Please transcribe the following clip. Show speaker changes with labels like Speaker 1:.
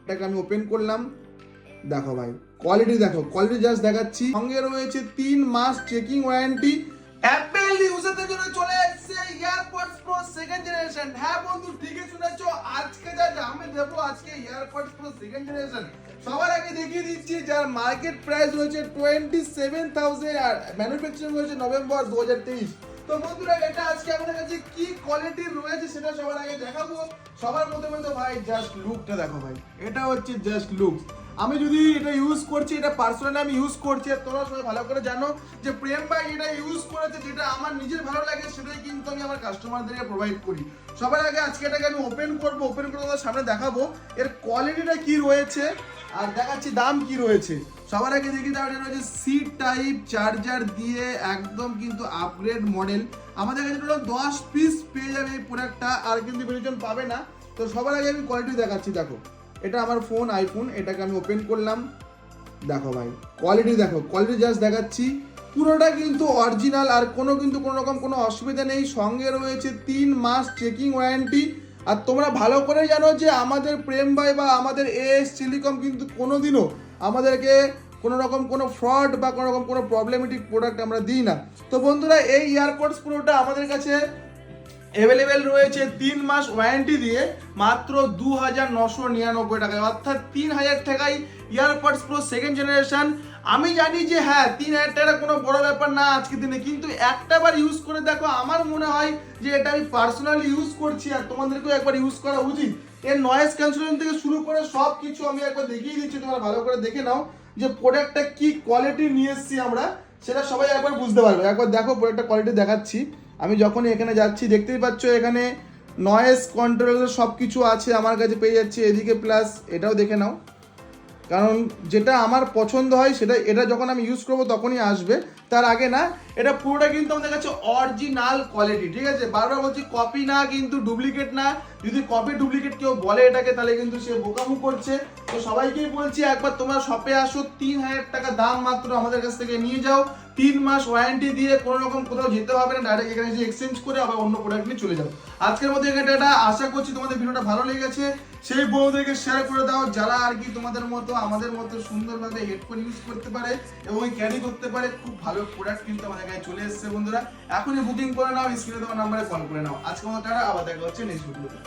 Speaker 1: এটাকে আমি ওপেন করলাম, দেখো ভাই কোয়ালিটি দেখো, কোয়ালিটি জাস্ট দেখাচ্ছি। সঙ্গে রয়েছে 3 মাস চেকিং ওয়ারেন্টি। অ্যাপেল ইউজারদের জন্য চলে এসেছে এয়ারপডস প্রো সেকেন্ড জেনারেশন। হ্যাঁ বন্ধু, ঠিকই শুনেছো, আজকে যা আমি দেবো আজকে এয়ারপডস প্রো সেকেন্ড জেনারেশন। সবার আগে দেখিয়ে দিচ্ছি যার মার্কেট প্রাইস রয়েছে 27,000 আর ম্যানুফ্যাকচারিং রয়েছে নভেম্বর 2023। তো বন্ধুরা এটা আজকে আমাদের কাছে কি কোয়ালিটি রয়েছে সেটা সবার আগে দেখাবো। সবার প্রথমে তো ভাই জাস্ট লুকটা দেখো ভাই, এটা হচ্ছে জাস্ট লুক। আমি যদি এটা ইউজ করছি, এটা পার্সোনালি আমি ইউজ করছি, আর তোমরা সবাই ভালো করে জানো যে প্রেম ভাই এটা ইউজ করেছে, যেটা আমার নিজের ভালো লাগে সেটাই কিন্তু আমি আমার কাস্টমারদেরকে প্রোভাইড করি। সবার আগে আজকে এটাকে আমি ওপেন করবো, ওপেন করে তোমাদের সামনে দেখাবো এর কোয়ালিটিটা কি রয়েছে আর দেখাচ্ছি দাম কি রয়েছে। সবার আগে দেখি দাও, এটা রয়েছে সি টাইপ চার্জার দিয়ে একদম কিন্তু আপগ্রেড মডেল। আমাদের কাছে টোটাল 10 পিস পেয়ে যাবে এই প্রোডাক্টটা, আর কিন্তু বেশিজন পাবে না। তো সবার আগে আমি কোয়ালিটি দেখাচ্ছি, দেখো এটা আমার ফোন আইফোন, এটাকে আমি ওপেন করলাম, দেখো ভাই কোয়ালিটি দেখো, কোয়ালিটি জাস্ট দেখাচ্ছি। পুরোটা কিন্তু অরিজিনাল, আর কোনো রকম কোনো অসুবিধা নেই। সঙ্গে রয়েছে 3 মাস চেকিং ওয়ারেন্টি। আর তোমরা ভালো করে জানো যে আমাদের প্রেম ভাই বা আমাদের এএস টেলিকম কিন্তু কোনোদিনও আমাদেরকে কোনো রকম কোনো ফ্রড বা কোনো রকম কোনো প্রবলেমেটিক প্রোডাক্ট আমরা দিই না। তো বন্ধুরা এই এয়ারপডস প্রোটা আমাদের কাছে অ্যাভেলেবেল রয়েছে 3 মাস ওয়ারেন্টি দিয়ে মাত্র 2,999 টাকায়, অর্থাৎ 3,000 টাকায় এয়ারপডস প্রো সেকেন্ড জেনারেশন। আমি জানি যে হ্যাঁ 3,000 টাকা কোনো বড় ব্যাপার না আজকের দিনে, কিন্তু একটা বার ইউজ করে দেখো, আমার মনে হয় যে এটা আমি পার্সোনালি ইউজ করছি আর তোমাদেরকেও একবার ইউজ করা উচিত। এর নয়েজ ক্যান্সেলেশন থেকে শুরু করে সব কিছু আমি একবার দেখিয়ে দিচ্ছি, তোমরা ভালো করে দেখে নাও যে প্রোডাক্টটা কি কোয়ালিটি নিয়ে এসেছি আমরা, সেটা সবাই একবার বুঝতে পারবে। একবার দেখো প্রোডাক্টটা কোয়ালিটি দেখাচ্ছি। আমি যখনই এখানে যাচ্ছি দেখতেই পাচ্ছ এখানে নয়েজ কন্ট্রোল সব কিছু আছে আমার কাছে পেয়ে যাচ্ছি এদিকে, প্লাস এটাও দেখে নাও, কারণ যেটা আমার পছন্দ হয় সেটা এটা যখন আমি ইউজ করবো তখনই আসবে, তার আগে না। এটা পুরোটা কিন্তু আমাদের কাছে অরিজিনাল কোয়ালিটি, ঠিক আছে? বারবার বলছি কপি না, কিন্তু ডুপ্লিকেট না। যদি কপি ডুপ্লিকেট কেউ বলে এটাকে, তাহলে কিন্তু সে বোকামু করছে। তো সবাইকেই বলছি একবার তোমরা শপে আসো, 3,000 টাকা দাম মাত্র আমাদের কাছ থেকে নিয়ে যাও। 3 মাস ওয়ারেন্টি দিয়ে কোনো রকম কোথাও যেতে হবে না, ডাইরেক্ট এখানে এসে এক্সচেঞ্জ করে আবার অন্য প্রোডাক্ট নিয়ে চলে যাও। আজকের মধ্যে এটা আশা করছি তোমাদের ভিডিওটা ভালো লেগেছে। সেই বন্ধুদেরকে শেয়ার করে দাও যারা আর কি তোমাদের মতো আমাদের মতো সুন্দরভাবে হেডফোন ইউজ করতে পারে এবং ক্যারি করতে পারে। খুব ভালো প্রোডাক্ট কিন্তু আমাদের কাছে চলে এসেছে বন্ধুরা। এখনই বুকিং করে নাও, স্ক্রিনে দেওয়া নাম্বারে কল করে নাও। আজকের মতো টাটা, আবার দেখা হচ্ছে নেক্সট ভিডিওতে।